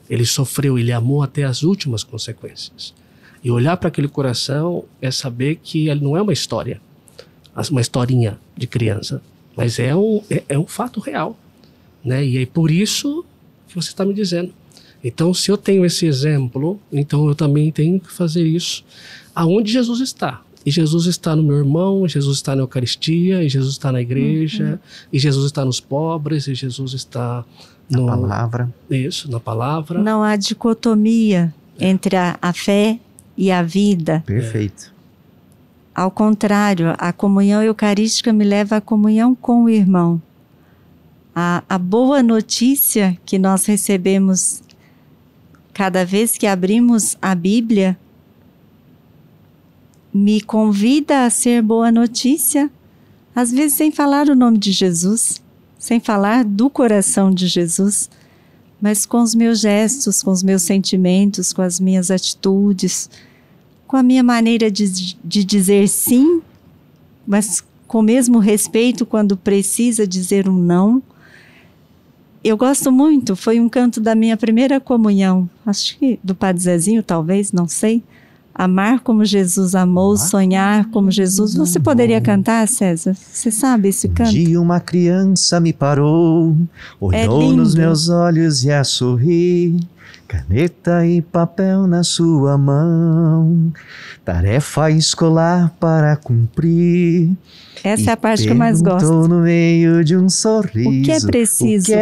Ele sofreu, ele amou até as últimas consequências. E olhar para aquele coração é saber que ele não é uma história, uma historinha de criança, mas é um fato real, né? E é por isso que você está me dizendo. Então, se eu tenho esse exemplo, então eu também tenho que fazer isso aonde Jesus está. E Jesus está no meu irmão, Jesus está na Eucaristia, e Jesus está na igreja, e Jesus está nos pobres, e Jesus está na palavra. Isso, na palavra. Não há dicotomia entre a fé e a vida. Perfeito. Ao contrário, a comunhão eucarística me leva à comunhão com o irmão. A boa notícia que nós recebemos cada vez que abrimos a Bíblia me convida a ser boa notícia, às vezes sem falar o nome de Jesus, sem falar do coração de Jesus, mas com os meus gestos, com os meus sentimentos, com as minhas atitudes, com a minha maneira de dizer sim, mas com o mesmo respeito quando precisa dizer um não. Eu gosto muito, foi um canto da minha primeira comunhão, acho que do Padre Zezinho, talvez, não sei. Amar como Jesus amou, sonhar como Jesus. Você poderia cantar, César? Você sabe esse canto? Um dia uma criança me parou, olhou nos meus olhos e a sorrir. Caneta e papel na sua mão, tarefa escolar para cumprir. Essa é a parte que eu mais gosto. No meio de um sorriso. O que é preciso,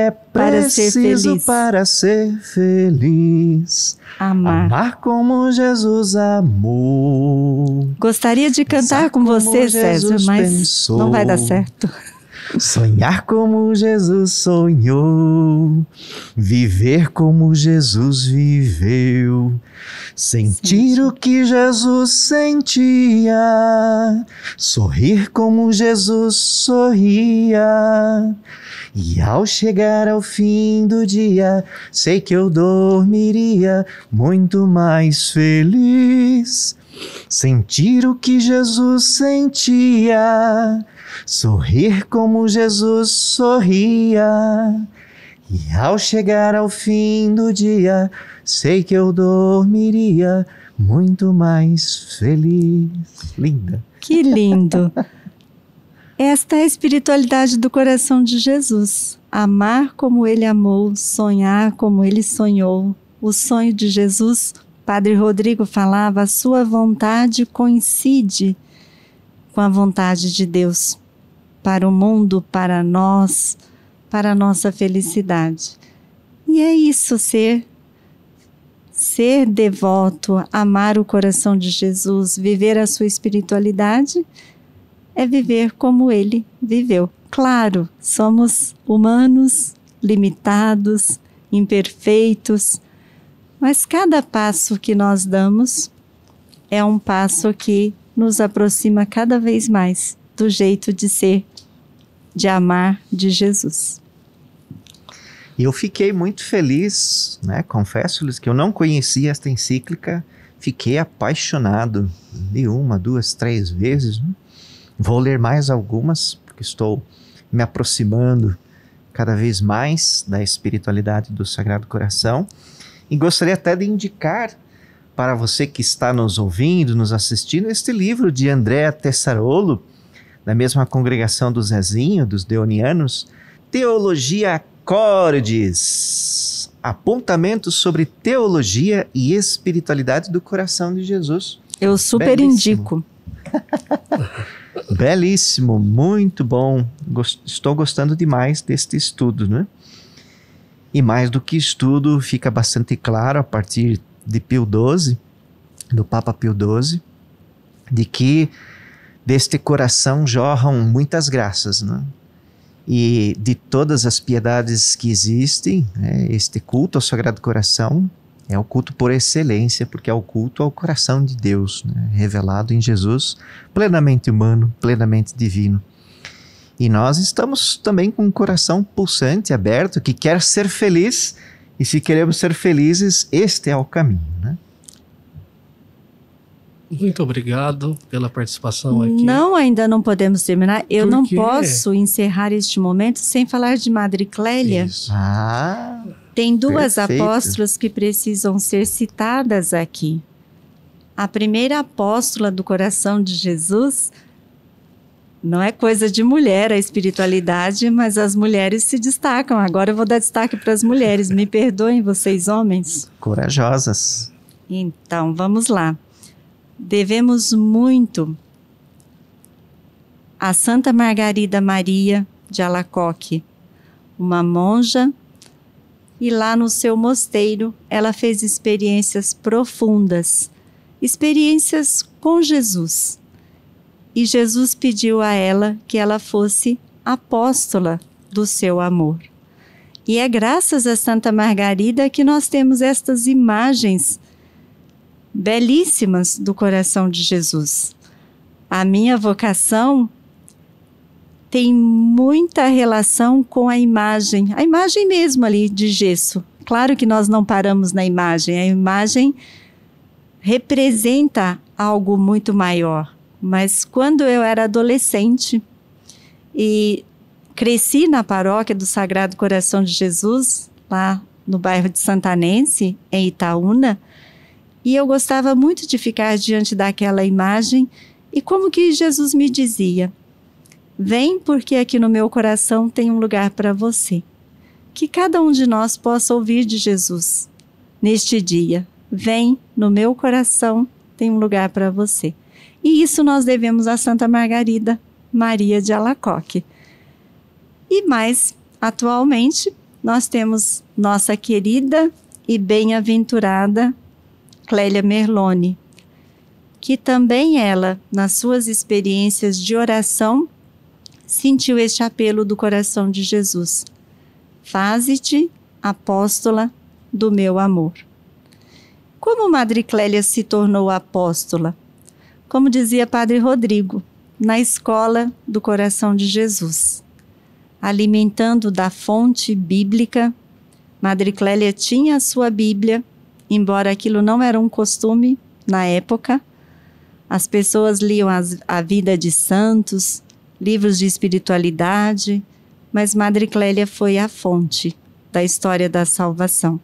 para ser feliz? Amar como Jesus amou. Gostaria de cantar com você, César, mas não vai dar certo. Sonhar como Jesus sonhou, viver como Jesus viveu, sentir o que Jesus sentia, sorrir como Jesus sorria. E ao chegar ao fim do dia, sei que eu dormiria muito mais feliz. Sentir o que Jesus sentia, sorrir como Jesus sorria. E ao chegar ao fim do dia, sei que eu dormiria muito mais feliz. Linda. Que lindo. Esta é a espiritualidade do coração de Jesus. Amar como ele amou, sonhar como ele sonhou. O sonho de Jesus, Padre Rodrigo falava, a sua vontade coincide com a vontade de Deus. para o mundo, para nós, para a nossa felicidade. E é isso, ser devoto, amar o coração de Jesus, viver a sua espiritualidade, é viver como ele viveu. Claro, somos humanos, limitados, imperfeitos, mas cada passo que nós damos é um passo que nos aproxima cada vez mais do jeito de ser, de amar de Jesus. E eu fiquei muito feliz, né? Confesso-lhes que eu não conhecia esta encíclica, fiquei apaixonado, li 1, 2, 3 vezes, né? Vou ler mais algumas, porque estou me aproximando cada vez mais da espiritualidade do Sagrado Coração, e gostaria até de indicar para você que está nos ouvindo, nos assistindo, este livro de Andrea Tessarolo, da mesma congregação do Zezinho, dos Deonianos, Theologia Cordis, apontamentos sobre teologia e espiritualidade do coração de Jesus. Eu super indico. Belíssimo, muito bom. Estou gostando demais deste estudo, né? E mais do que estudo, fica bastante claro a partir de Pio XII, do Papa Pio XII, de que deste coração jorram muitas graças, né? E de todas as piedades que existem, né, este culto ao Sagrado Coração é o culto por excelência, porque é o culto ao coração de Deus, né, revelado em Jesus, plenamente humano, plenamente divino. E nós estamos também com um coração pulsante, aberto, que quer ser feliz, e se queremos ser felizes, este é o caminho, né? Muito obrigado pela participação aqui. Não, ainda não podemos terminar. Eu não Por quê? posso encerrar este momento sem falar de Madre Clélia. Isso. Ah, Tem duas perfeito. apóstolas que precisam ser citadas aqui. A primeira apóstola do coração de Jesus não é coisa de mulher a espiritualidade, mas as mulheres se destacam. Agora eu vou dar destaque para as mulheres. Me perdoem vocês, homens. corajosas. Então, vamos lá. Devemos muito a Santa Margarida Maria de Alacoque, uma monja, e lá no seu mosteiro ela fez experiências profundas, experiências com Jesus. E Jesus pediu a ela que ela fosse apóstola do seu amor. E é graças a Santa Margarida que nós temos estas imagens belíssimas do coração de Jesus. A minha vocação tem muita relação com a imagem mesmo ali de gesso. Claro que nós não paramos na imagem, a imagem representa algo muito maior. Mas quando eu era adolescente e cresci na paróquia do Sagrado Coração de Jesus, lá no bairro de Santanense, em Itaúna, e eu gostava muito de ficar diante daquela imagem, e como que Jesus me dizia: vem, porque aqui no meu coração tem um lugar para você. Que cada um de nós possa ouvir de Jesus neste dia. Vem, no meu coração tem um lugar para você. E isso nós devemos a Santa Margarida Maria de Alacoque. E mais, atualmente, nós temos nossa querida e bem-aventurada Clélia Merloni, que também ela, nas suas experiências de oração, sentiu este apelo do coração de Jesus: faze-te apóstola do meu amor. Como Madre Clélia se tornou apóstola? Como dizia Padre Rodrigo, na escola do coração de Jesus. Alimentando da fonte bíblica, Madre Clélia tinha a sua Bíblia, embora aquilo não era um costume na época. As pessoas liam a vida de santos, livros de espiritualidade, mas Madre Clélia foi a fonte da história da salvação.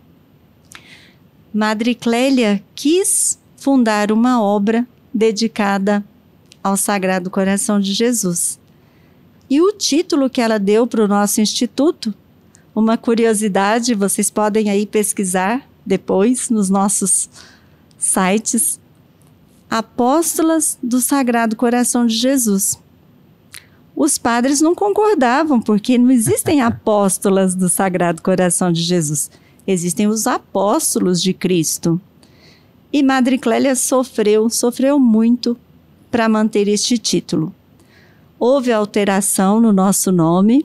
Madre Clélia quis fundar uma obra dedicada ao Sagrado Coração de Jesus. E o título que ela deu para o nosso instituto, uma curiosidade, vocês podem aí pesquisar depois nos nossos sites: Apóstolas do Sagrado Coração de Jesus. os padres não concordavam, porque não existem apóstolas do Sagrado Coração de Jesus. Existem os apóstolos de Cristo. E Madre Clélia sofreu muito para manter este título. Houve alteração no nosso nome,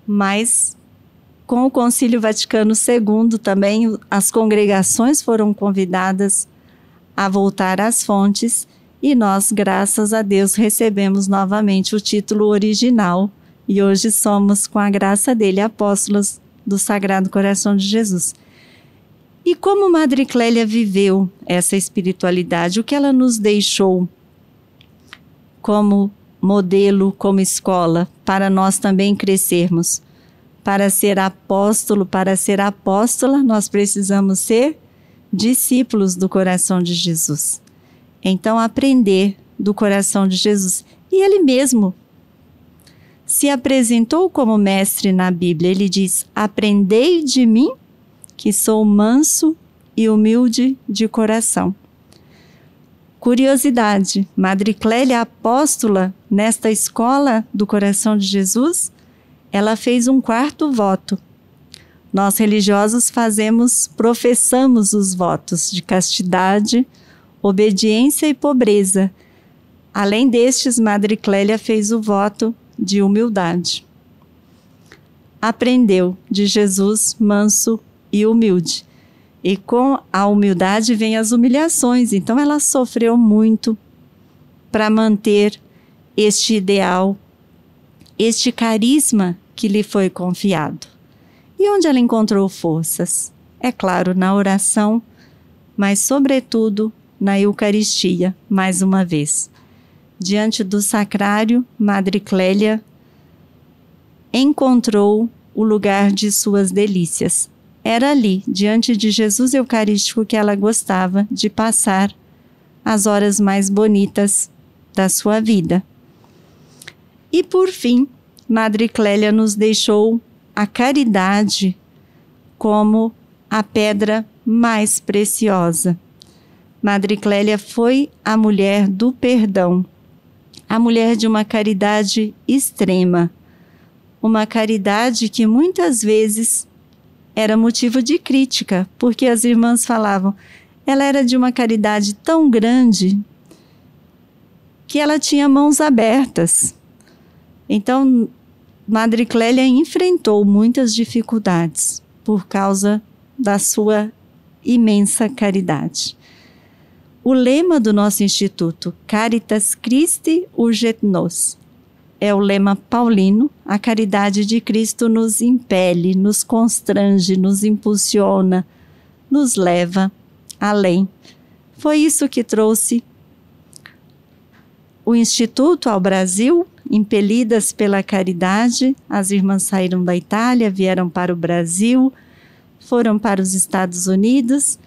mas com o Concílio Vaticano II também as congregações foram convidadas a voltar às fontes e nós, graças a Deus, recebemos novamente o título original e hoje somos, com a graça dele, apóstolos do Sagrado Coração de Jesus. E como Madre Clélia viveu essa espiritualidade, o que ela nos deixou como modelo, como escola, para nós também crescermos? Para ser apóstolo, para ser apóstola, nós precisamos ser discípulos do coração de Jesus. Então, aprender do coração de Jesus. E ele mesmo se apresentou como mestre na Bíblia. Ele diz: aprendei de mim, que sou manso e humilde de coração. Curiosidade, Madre Clélia, apóstola nesta escola do coração de Jesus, ela fez um 4º voto. Nós religiosos professamos os votos de castidade, obediência e pobreza. Além destes, Madre Clélia fez o voto de humildade. Aprendeu de Jesus manso e humilde. E com a humildade vem as humilhações. Então ela sofreu muito para manter este ideal, este carisma que lhe foi confiado. E onde ela encontrou forças? É claro, na oração, mas sobretudo na Eucaristia, mais uma vez. Diante do sacrário, Madre Clélia encontrou o lugar de suas delícias. Era ali, diante de Jesus Eucarístico, que ela gostava de passar as horas mais bonitas da sua vida. E por fim, Madre Clélia nos deixou a caridade como a pedra mais preciosa. Madre Clélia foi a mulher do perdão, a mulher de uma caridade extrema, uma caridade que muitas vezes era motivo de crítica, porque as irmãs falavam, ela era de uma caridade tão grande que ela tinha mãos abertas. Então, Madre Clélia enfrentou muitas dificuldades por causa da sua imensa caridade. O lema do nosso instituto, Caritas Christi Urget Nos, é o lema paulino. A caridade de Cristo nos impele, nos constrange, nos impulsiona, nos leva além. Foi isso que trouxe o Instituto ao Brasil. Impelidas pela caridade, as irmãs saíram da Itália, vieram para o Brasil, foram para os Estados Unidos.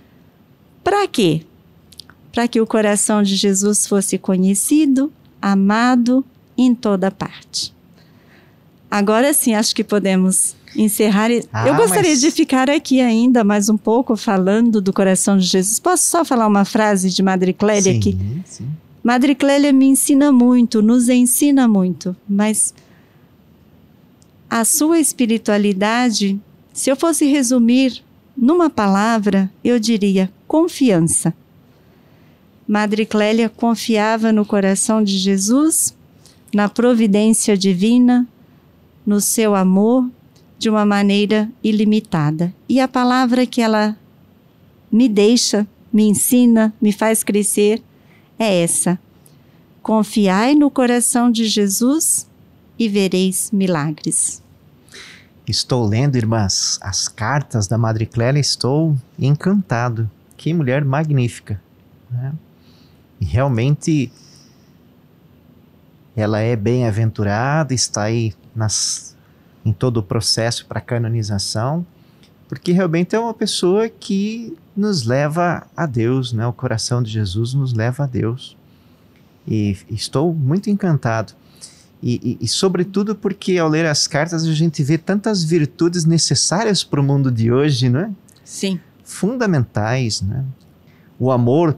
Para quê? Para que o coração de Jesus fosse conhecido, amado em toda parte. Agora sim, acho que podemos encerrar. Eu gostaria de ficar aqui ainda mais um pouco falando do coração de Jesus. Posso só falar uma frase de Madre Clélia aqui? Sim. Madre Clélia me ensina muito, nos ensina muito, mas a sua espiritualidade, se eu fosse resumir numa palavra, eu diria confiança. Madre Clélia confiava no coração de Jesus, na providência divina, no seu amor, de uma maneira ilimitada. E a palavra que ela me deixa, me ensina, me faz crescer, é essa: confiai no coração de Jesus e vereis milagres. Estou lendo, irmãs, as cartas da Madre Clélia, estou encantado. Que mulher magnífica, né? E realmente ela é bem-aventurada, está aí em todo o processo para a canonização, porque realmente é uma pessoa que nos leva a Deus, né? O coração de Jesus nos leva a Deus. E estou muito encantado. E sobretudo porque ao ler as cartas a gente vê tantas virtudes necessárias para o mundo de hoje, não é? Sim. Fundamentais, né? O amor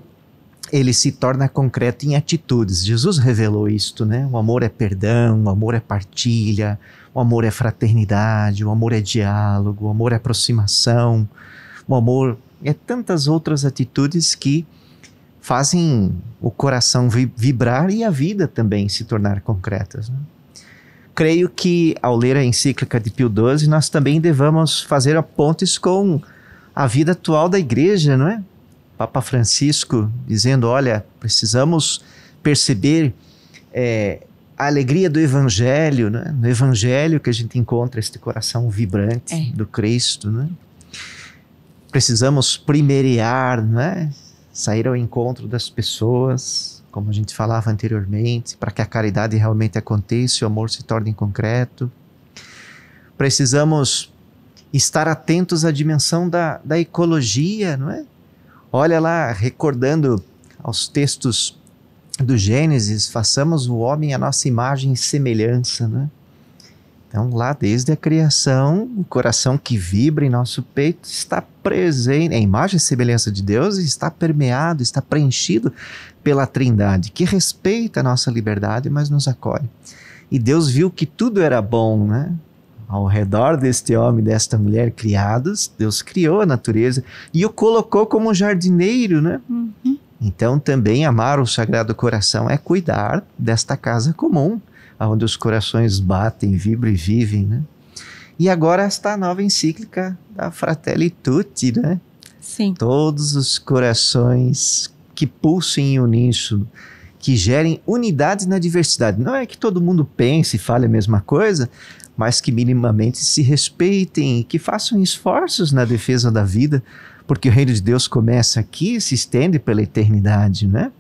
ele se torna concreto em atitudes. Jesus revelou isto, né? O amor é perdão, o amor é partilha, o amor é fraternidade, o amor é diálogo, o amor é aproximação, o amor é tantas outras atitudes que fazem o coração vibrar e a vida também se tornar concretas, né? Creio que ao ler a encíclica de Pio XII, nós também devamos fazer pontes com a vida atual da igreja, não é? Papa Francisco dizendo, olha, precisamos perceber a alegria do Evangelho, né? No Evangelho que a gente encontra este coração vibrante do Cristo, né? Precisamos primeirear, né? Sair ao encontro das pessoas, como a gente falava anteriormente, para que a caridade realmente aconteça e o amor se torne concreto. Precisamos estar atentos à dimensão da ecologia, não é? Olha lá, recordando aos textos do Gênesis, façamos o homem à nossa imagem e semelhança, né? Então, lá desde a criação, o coração que vibra em nosso peito está presente, a imagem e semelhança de Deus está permeado, está preenchido pela Trindade, que respeita a nossa liberdade, mas nos acolhe. E Deus viu que tudo era bom, né? Ao redor deste homem e desta mulher criados, Deus criou a natureza e o colocou como jardineiro, né? Uhum. Então, também amar o Sagrado Coração é cuidar desta casa comum, onde os corações batem, vibram e vivem, né? E agora esta nova encíclica da Fratelli Tutti, né? Sim. Todos os corações que pulsem em uníssono, que gerem unidade na diversidade. Não é que todo mundo pense e fale a mesma coisa, mas que minimamente se respeitem e que façam esforços na defesa da vida, porque o reino de Deus começa aqui e se estende pela eternidade, né?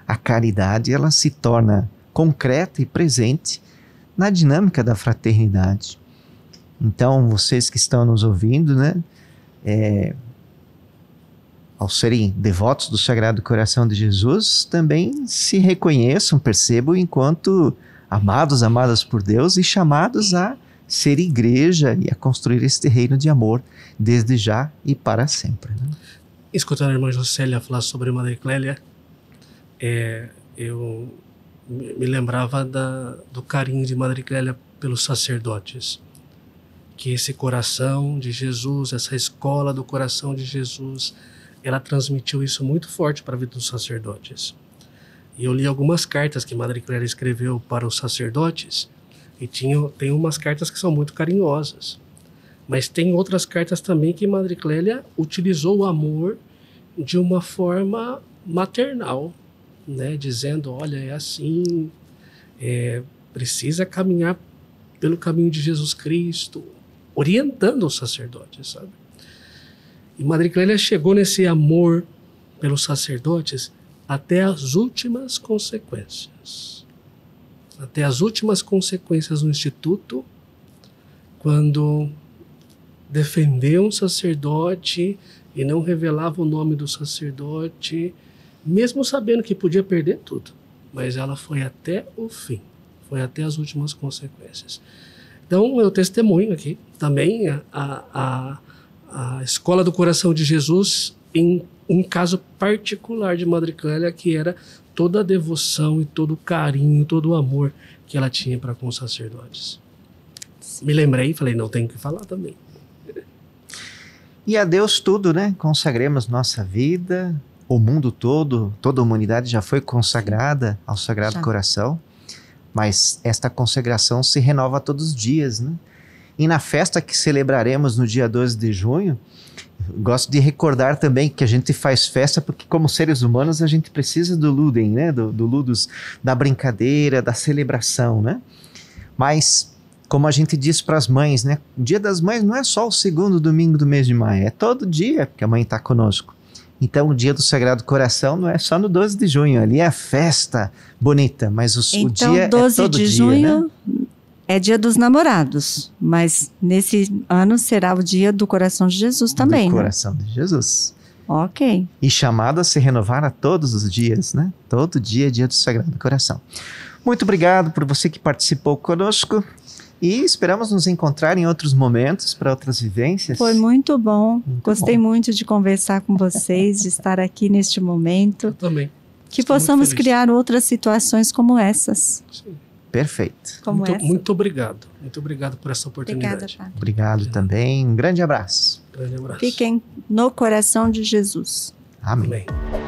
A caridade, ela se torna concreta e presente na dinâmica da fraternidade. Então, vocês que estão nos ouvindo, né, ao serem devotos do Sagrado Coração de Jesus, também se reconheçam, percebam enquanto amados, amadas por Deus e chamados a ser igreja e a construir este reino de amor desde já e para sempre, né? Escutando a irmã Juscelia falar sobre Madre Clélia, eu me lembrava do carinho de Madre Clélia pelos sacerdotes, que esse coração de Jesus, essa escola do coração de Jesus, ela transmitiu isso muito forte para a vida dos sacerdotes. E eu li algumas cartas que Madre Clélia escreveu para os sacerdotes, e tem umas cartas que são muito carinhosas, mas tem outras cartas também que Madre Clélia utilizou o amor de uma forma maternal, né? Dizendo, olha, é assim, precisa caminhar pelo caminho de Jesus Cristo, orientando os sacerdotes, sabe? E Madre Clélia chegou nesse amor pelos sacerdotes até as últimas consequências. Até as últimas consequências no Instituto, quando defendeu um sacerdote e não revelava o nome do sacerdote, mesmo sabendo que podia perder tudo. Mas ela foi até o fim, foi até as últimas consequências. Então, eu testemunho aqui também a Escola do Coração de Jesus em um caso particular de Madre Clélia, que era toda a devoção e todo o carinho, todo o amor que ela tinha para com os sacerdotes. Me lembrei e falei, não, tenho que falar também. E a Deus tudo, né? Consagremos nossa vida, o mundo todo, toda a humanidade já foi consagrada ao Sagrado Coração, mas esta consagração se renova todos os dias, né? E na festa que celebraremos no dia 12 de junho, gosto de recordar também que a gente faz festa porque, como seres humanos, a gente precisa do ludem, né? Do ludus, da brincadeira, da celebração, né? Mas, como a gente diz para as mães, né? O Dia das Mães não é só o segundo domingo do mês de maio, é todo dia que a mãe está conosco. Então, o dia do Sagrado Coração não é só no 12 de junho, ali é a festa bonita, mas o dia é todo dia, 12 de junho, né? É dia dos namorados, mas nesse ano será o dia do Coração de Jesus também, do né? Coração de Jesus. Ok. E chamado a se renovar a todos os dias, né? Todo dia é dia do Sagrado Coração. Muito obrigado por você que participou conosco e esperamos nos encontrar em outros momentos, para outras vivências. Foi muito bom. Gostei muito de conversar com vocês, de estar aqui neste momento. Eu também. Que Estou muito possamos feliz. criar outras situações como essas. Sim. Perfeito. Como Muito, essa. muito obrigado. Muito obrigado por essa Obrigada, oportunidade. Padre. Obrigado também. Um grande abraço. Grande abraço. Fiquem no coração de Jesus. Amém. Amém.